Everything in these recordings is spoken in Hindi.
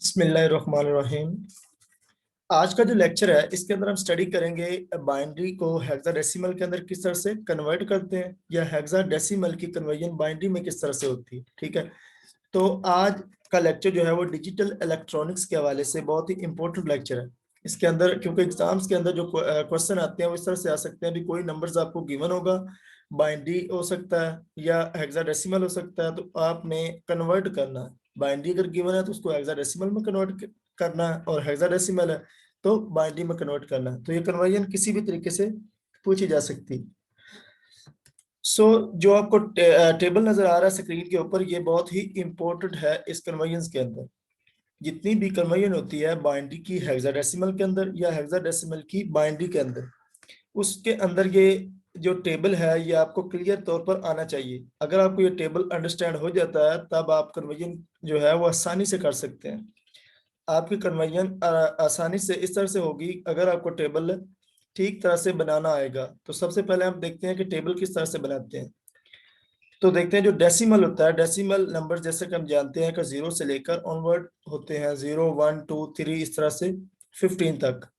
बिस्मिल्लाहिर्रहमानिर्रहीम। आज का जो लेक्चर है इसके अंदर हम स्टडी करेंगे बाइनरी को हेक्साडेसिमल के अंदर किस तरह से कन्वर्ट करते हैं या हेक्साडेसिमल की कन्वर्जन बाइनरी में किस तरह से होती है। ठीक है, तो आज का लेक्चर जो है वो डिजिटल इलेक्ट्रॉनिक्स के हवाले से बहुत ही इंपॉर्टेंट लेक्चर है। इसके अंदर क्योंकि एग्जाम्स के अंदर जो क्वेश्चन आते हैं वो इस तरह से आ सकते हैं, भी कोई नंबर्स आपको गिवन होगा, बाइनरी हो सकता है या हेक्साडेसिमल हो सकता है, तो आपने कन्वर्ट करना है। बाइनरी अगर गिवन है तो उसको हेक्साडेसिमल में कन्वर्ट करना है, और हेक्साडेसिमल है तो बाइनरी में कन्वर्ट करना है। तो ये कन्वर्जन किसी भी तरीके से पूछी जा सकती है। जो आपको टेबल नजर आ रहा है स्क्रीन के ऊपर, ये बहुत ही इंपॉर्टेंट है इस कन्वर्जन के अंदर। जितनी भी कन्वर्जन होती है बाइनरी की हेक्साडेसिमल के अंदर या हेक्साडेसिमल की बाइनरी के अंदर, उसके अंदर ये जो टेबल है ये आपको क्लियर तौर पर आना चाहिए। अगर आपको ये टेबल अंडरस्टैंड हो जाता है तब आप कन्वर्जन जो है वो आसानी से कर सकते हैं। आपकी कन्वर्जन आसानी से इस तरह से होगी अगर आपको टेबल ठीक तरह से बनाना आएगा। तो सबसे पहले हम देखते हैं कि टेबल किस तरह से बनाते हैं। तो देखते हैं जो डेसिमल होता है, डेसिमल नंबर जैसे कि हम जानते हैं कि 0 से लेकर ऑनवर्ड होते हैं, 0 1 2 3 इस तरह से 15 तक।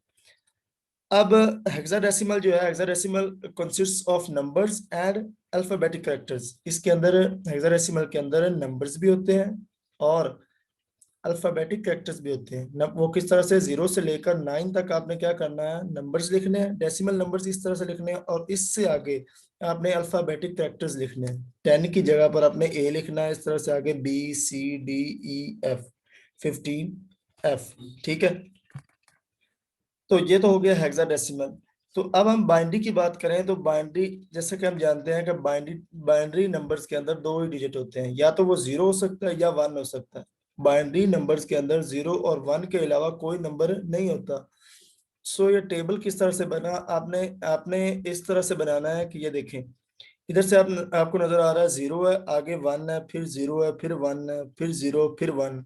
अब हेक्साडेसिमल जो है, hexadecimal consists of numbers and alphabetic characters. इसके अंदर हेक्साडेसिमल के अंदर नंबर्स भी होते हैं और अल्फाबेटिक कैरेक्टर्स भी होते हैं। वो किस तरह से, 0 से लेकर 9 तक आपने क्या करना है, नंबर्स लिखने हैं, डेसिमल नंबर्स इस तरह से लिखने हैं, और इससे आगे आपने अल्फाबेटिक कैरेक्टर्स लिखने हैं। 10 की जगह पर आपने ए लिखना है, इस तरह से आगे B C D E F, 15 F. ठीक है, तो ये तो हो गया हेक्साडेसिमल। तो अब हम बाइनरी की बात करें तो बाइनरी जैसे कि हम जानते हैं कि बाइनरी बाइनरी नंबर्स के अंदर दो ही डिजिट होते हैं, या तो वो 0 हो सकता है या 1 हो सकता है। बाइनरी नंबर्स के अंदर 0 और 1 के अलावा कोई नंबर नहीं होता। ये टेबल किस तरह से बना, आपने आपने इस तरह से बनाना है कि ये देखें, इधर से आपको नजर आ रहा है 0 है, आगे 1 है, फिर 0 है, फिर 1 है, फिर 0, फिर 1।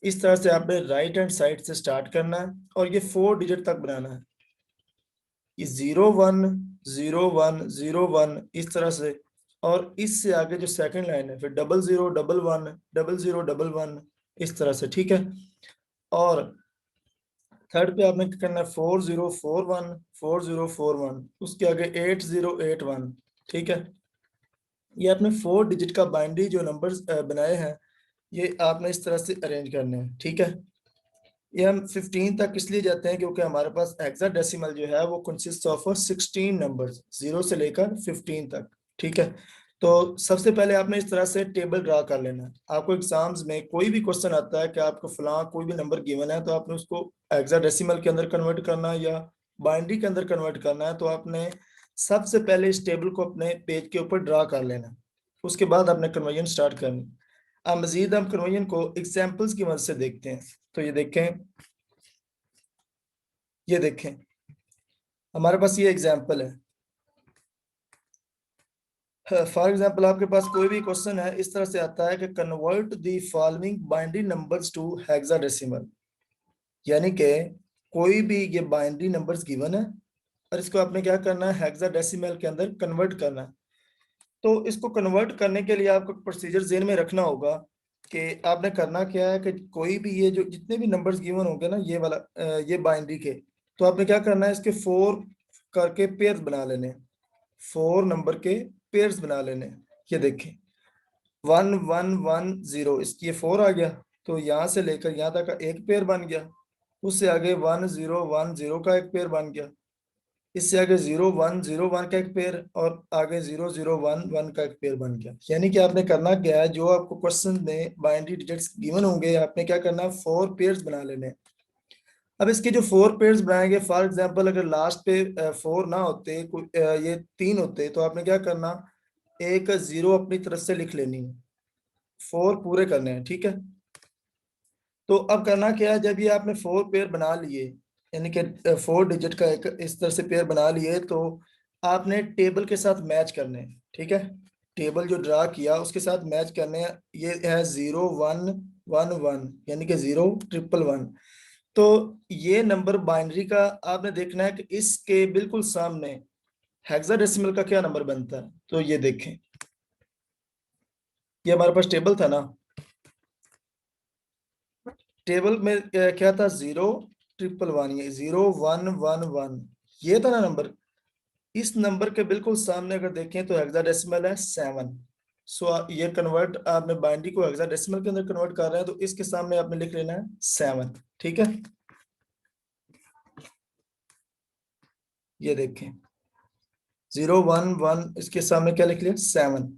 इस तरह से आपने राइट हैंड साइड से स्टार्ट करना है और ये 4 डिजिट तक बनाना है। ये 0 1 0 1 0 1 इस तरह से, और इससे आगे जो सेकंड लाइन है फिर 0 0 1 1 0 0 1 1 इस तरह से। ठीक है, और थर्ड पे आपने क्या करना है, 4 0 4 1 4 0 4 1, उसके आगे 8 0 8 1। ठीक है, ये आपने 4 डिजिट का बाइनरी जो नंबर्स बनाए हैं ये आपने इस तरह से अरेंज करने हैं। ठीक है, ये हम 15 तक इसलिए जाते हैं क्योंकि हमारे पास हेक्साडेसिमल जो है वो कंसिस्ट ऑफ 16 नंबर्स, 0 से लेकर 15 तक। ठीक है, तो सबसे पहले आपने इस तरह से टेबल ड्रा कर लेना है। आपको एग्जाम्स में कोई भी क्वेश्चन आता है कि आपको फलां कोई भी नंबर गिवन है तो आपने उसको हेक्साडेसिमल के अंदर कन्वर्ट करना है या बाइनरी के अंदर कन्वर्ट करना है, तो आपने सबसे पहले इस टेबल को अपने पेज के ऊपर ड्रा कर लेना है। उसके बाद आपने कन्वर्जन स्टार्ट करनी। अब मजीद हम कन्वर्जन को एग्जाम्पल्स की मदद से देखते हैं। तो ये देखें हमारे पास ये एग्जाम्पल है। फॉर एग्जाम्पल आपके पास कोई भी क्वेश्चन है, इस तरह से आता है कि convert the following binary numbers to hexadecimal, यानी कि कोई भी ये बाइनरी नंबर्स गिवन है और इसको आपने क्या करना है, हेक्साडेसिमल के अंदर कन्वर्ट करना है। तो इसको कन्वर्ट करने के लिए आपको प्रोसीजर जेन में रखना होगा कि आपने करना क्या है कि कोई भी ये जो जितने भी नंबर्स गिवन होंगे ना, ये वाला ये बाइनरी के, तो आपने क्या करना है, इसके 4 करके पेयर्स बना लेने, 4 नंबर के पेयर्स बना लेने। ये देखें 1 1 1 0, इसकी ये 4 आ गया, तो यहाँ से लेकर यहाँ तक का एक पेयर बन गया। उससे आगे 1 0 1 0 का एक पेयर बन गया, इससे आगे 0 1 0 1 का एक पेयर, और आगे 0 0 1 1 का एक पेयर बन गया। यानी कि आपने करना क्या है, जो आपको क्वेश्चन में बाइनरी डिजिट्स गिवन होंगे आपने क्या करना है, 4 पेयर्स बना लेने। अब इसके जो 4 पेयर्स बनाएंगे, फॉर एग्जांपल अगर लास्ट पे 4 ना होते, ये 3 होते, तो आपने क्या करना, एक 0 अपनी तरफ से लिख लेनी है, 4 पूरे करने हैं। ठीक है, तो अब करना क्या है, जब ये आपने 4 पेयर बना लिए, यानी कि 4 डिजिट का एक इस तरह से पेयर बना लिए, तो आपने टेबल के साथ मैच करने हैं। ठीक है, टेबल जो ड्रा किया उसके साथ मैच करने हैं। ये है 0 1 1 1, यानी कि 0 1 1 1। तो ये नंबर बाइनरी का आपने देखना है कि इसके बिल्कुल सामने हेक्साडेसिमल का क्या नंबर बनता है। तो ये देखें, ये हमारे पास टेबल था ना, टेबल में क्या था, 0 1 1 1, ये 0 1 1 1 ये था ना नंबर। इस नंबर के बिल्कुल सामने अगर देखें तो हेक्साडेसिमल है 7। सो ये कन्वर्ट, आपने बाइनरी को हेक्साडेसिमल के अंदर कन्वर्ट कर रहे हैं तो इसके सामने आपने लिख लेना है 7। ठीक है, ये देखें 0 1 1, इसके सामने क्या लिख लिया, 7।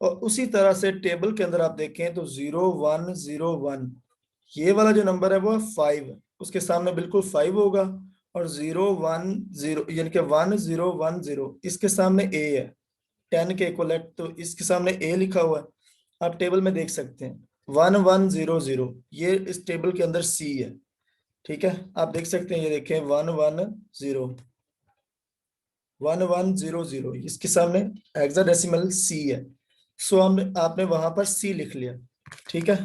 और उसी तरह से टेबल के अंदर आप देखें तो 0 1 0 1, ये वाला जो नंबर है वो 5, उसके सामने बिल्कुल 5 होगा। और 0 1 0 यानी कि 1 0 1 0, इसके सामने ए है, 10 के इक्वलेंट, तो इसके सामने ए लिखा हुआ है। आप टेबल में देख सकते हैं 1 1 0 0, ये इस टेबल के अंदर सी है। ठीक है, आप देख सकते हैं, ये देखें 1 1 0 इसके सामने हेक्साडेसिमल सी है। सो हम आपने वहां पर सी लिख लिया। ठीक है,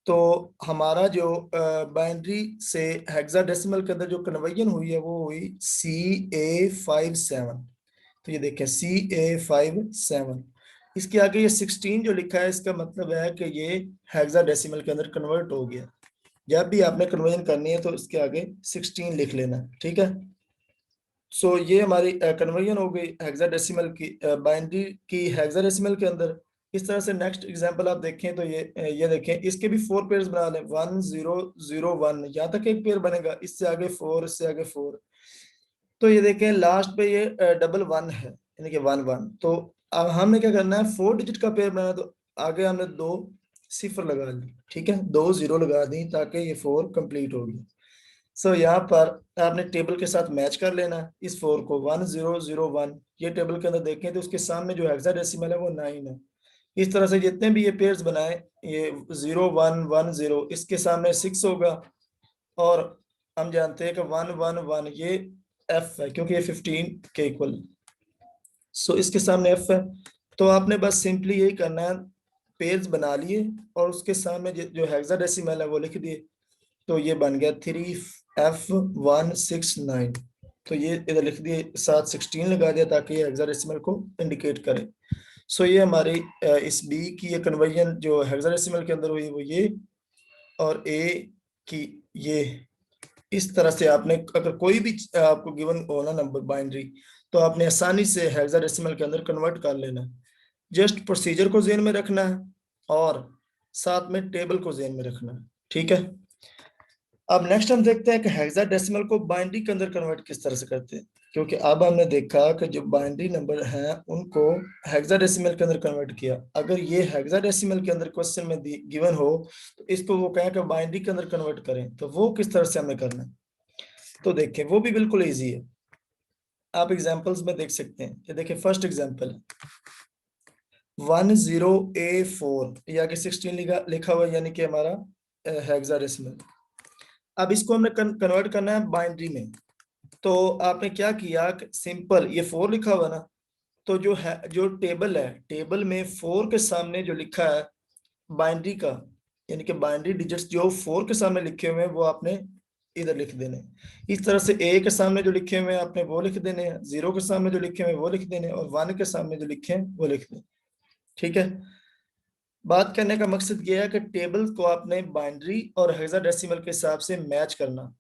तो हमारा जो बाइनरी से हेक्साडेसिमल के अंदर जो कन्वर्जन हुई है वो हुई CA57। तो ये देखें CA57, इसके आगे ये 16 जो लिखा है इसका मतलब है कि ये हेक्साडेसिमल के अंदर कन्वर्ट हो गया। जब भी आपने कन्वर्जन करनी है तो इसके आगे 16 लिख लेना। ठीक है, सो ये हमारी कन्वर्जन हो गई हेक्साडेसिमल की, बाइनरी की हेक्साडेसिमल के अंदर। इस तरह से नेक्स्ट एग्जांपल आप देखें तो ये देखें, इसके भी 4 पेयर्स बना लें, 1 0 0 1, यहाँ तक एक पेयर बनेगा, इससे आगे 4, इससे आगे 4। तो ये देखें लास्ट पे ये डबल 1 है, यानी कि 1 1। तो अब हमने क्या करना है, 4 डिजिट का पेयर बनाना, तो आगे हमने 2 सिफर लगा ली। ठीक है, 2 0 लगा दी ताकि ये 4 कंप्लीट हो गई। सो यहाँ पर आपने टेबल के साथ मैच कर लेना है इस 4 को, 1 0 0 1, ये टेबल के अंदर देखें तो उसके सामने जो हेक्साडेसिमल है वो 9 है। इस तरह से जितने भी ये पेयर्स बनाए, ये 0 1 1 0, इसके सामने 6 होगा। और हम जानते हैं कि 1 1 1 ये एफ है क्योंकि ये 15 के इक्वल। सो इसके सामने एफ है। तो आपने बस सिंपली यही करना है, पेयर्स बना लिए और उसके सामने जो हेक्साडेसिमल है वो लिख दिए। तो ये बन गया 3F169। तो ये इधर लिख दिए, साथ 16 लगा दिया ताकि ये हेक्साडेसिमल को इंडिकेट करे। सो ये हमारी इस बी की ये कन्वर्जन जो हेक्साडेसिमल के अंदर हुई वो ये, और ए की ये। इस तरह से आपने अगर कोई भी आपको गिवन हो ना नंबर बाइनरी, तो आपने आसानी से हेक्साडेसिमल के अंदर कन्वर्ट कर लेना है। जस्ट प्रोसीजर को ज़हन में रखना है और साथ में टेबल को ज़हन में रखना है। ठीक है, अब नेक्स्ट हम देखते हैं कि हेक्साडेसिमल को बाइनरी के अंदर कन्वर्ट किस तरह से करते हैं। क्योंकि अब हमने देखा कि जो बाइनरी नंबर हैं उनको हेक्साडेसिमल के अंदर कन्वर्ट किया। अगर ये हेक्साडेसिमल के अंदर क्वेश्चन में गिवन हो तो इसको वो कहें कि बाइनरी के अंदर कन्वर्ट करें, तो वो किस तरह से हमें करना है। तो देखें वो भी बिल्कुल ईजी है, आप एग्जाम्पल्स में देख सकते हैं। ये देखिए फर्स्ट एग्जाम्पल है 10A4, ये आगे 16 लिखा हुआ यानी कि हमारा हेक्साडेसिमल। अब इसको हमने कन्वर्ट करना है बाइनरी में। तो आपने क्या किया, सिंपल ये 4 लिखा हुआ ना, तो जो है जो टेबल है, टेबल में 4 के सामने जो लिखा है बाइनरी का, यानी कि बाइनरी डिजिट्स जो 4 के सामने लिखे हुए हैं वो आपने इधर लिख देने। इस तरह से ए के सामने जो लिखे हुए हैं आपने वो लिख देने, 0 के सामने जो लिखे हुए हैं वो लिख देने, और 1 के सामने जो लिखे हैं वो लिख देने। ठीक है, बात करने का मकसद ये है कि टेबल को आपने बाइनरी और हेक्साडेसिमल के हिसाब से मैच करना।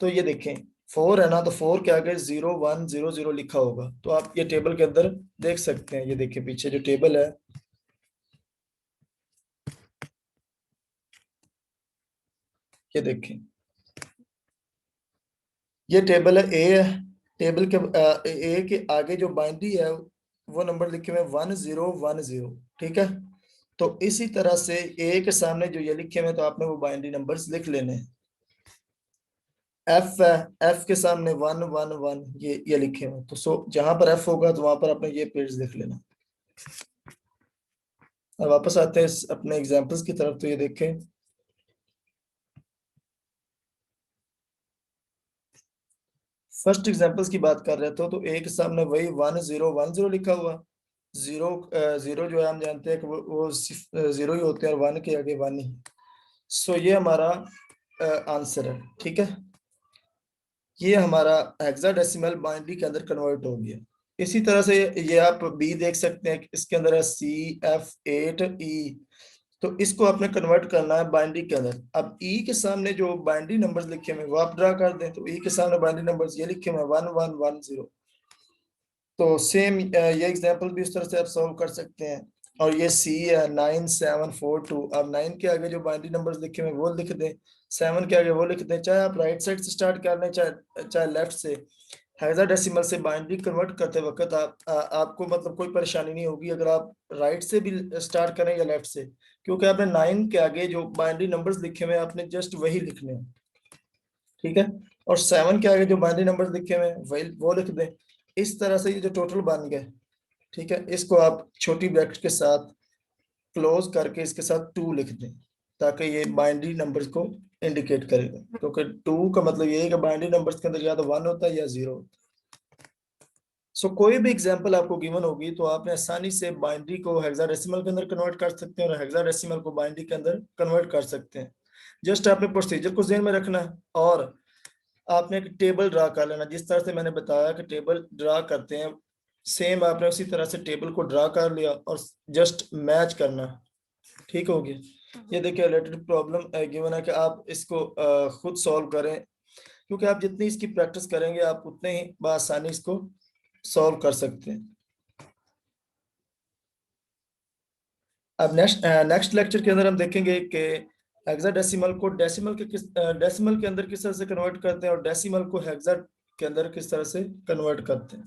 तो ये देखें 4 है ना, तो 4 के आगे 0 1 0 0 लिखा होगा, तो आप ये टेबल के अंदर देख सकते हैं। ये देखिए पीछे जो टेबल है, ये देखें ये टेबल है, ए है। टेबल के ए के आगे जो बाइनरी है वो नंबर लिखे हुए 1010। ठीक है, तो इसी तरह से ए के सामने जो ये लिखे हुए तो आपने वो बाइनरी नंबर्स लिख लेने हैं। एफ है, एफ के सामने 1 1 1 ये लिखे हुए, तो जहां पर एफ होगा तो वहां पर आपने ये पेज लिख लेना। अब वापस आते हैं अपने एग्जांपल्स की तरफ। तो ये देखें फर्स्ट एग्जांपल्स की बात कर रहे थे, तो ए के सामने वही 1010 लिखा हुआ। 0 जो है हम जानते हैं कि वो सिर्फ 0 ही होते हैं और 1 के आगे 1 ही। सो ये हमारा आंसर है। ठीक है, ये हमारा हेक्साडेसिमल बाइनरी के अंदर कन्वर्ट हो गया। इसी तरह से ये आप बी देख सकते हैं, इसके अंदर है CF8E। तो इसको आपने कन्वर्ट करना है बाइनरी के अंदर। अब ई के सामने जो बाइनरी नंबर्स लिखे हुए वो आप ड्रा कर दें। तो ई के सामने बाइनरी नंबर्स ये लिखे हुए 1110। तो सेम ये एग्जांपल भी इस तरह से आप सॉल्व कर सकते हैं। और ये सी है 9742। अब 9 के आगे जो बाइनरी नंबर्स लिखे हुए वो लिख दें, 7 के आगे वो लिख दें। चाहे आप राइट साइड से स्टार्ट कर लें चाहे लेफ्ट से। हेक्साडेसिमल से बाइनरी कन्वर्ट करते वक्त आपको मतलब कोई परेशानी नहीं होगी अगर आप राइट से भी स्टार्ट करें या लेफ्ट से, क्योंकि आपने 9 के आगे जो बाइनरी नंबर्स लिखे हुए हैं आपने जस्ट वही लिखने हैं, ठीक है। और 7 के आगे जो बाइनरी नंबर्स लिखे हुए हैं वही वो लिख दें। इस तरह से ये जो टोटल बन गए, ठीक है, इसको आप छोटी ब्रैकेट के साथ क्लोज करके इसके साथ 2 लिख दें, ताकि ये बाइनरी नंबर्स को इंडिकेट करेगा। क्योंकि 2 का मतलब ये है कि बाइनरी नंबर्स के अंदर या तो 1 होता है या 0 होता है। सो कोई भी एग्जांपल आपको गिवन होगी तो आपने आसानी से बाइनरी को हेक्साडेसिमल के अंदर कन्वर्ट कर सकते हैं और हेक्साडेसिमल को बाइनरी के अंदर कन्वर्ट कर सकते हैं। जस्ट आपने प्रोसीजर को ध्यान में रखना है और आपने एक टेबल ड्रा कर लेना। जिस तरह से मैंने बताया कि टेबल ड्रा करते हैं, सेम आपने उसी तरह से टेबल को ड्रा कर लिया और जस्ट मैच करना, ठीक हो गया। ये देखिए रिलेटेड प्रॉब्लम गिवन है कि आप इसको खुद सॉल्व करें, क्योंकि आप जितनी इसकी प्रैक्टिस करेंगे आप उतने ही बआसानी इसको सॉल्व कर सकते हैं। अब नेक्स्ट लेक्चर के अंदर हम देखेंगे कि हेक्साडेसिमल को डेसिमल के अंदर किस तरह से कन्वर्ट करते हैं और डेसिमल को हेक्सा के अंदर किस तरह से कन्वर्ट करते हैं।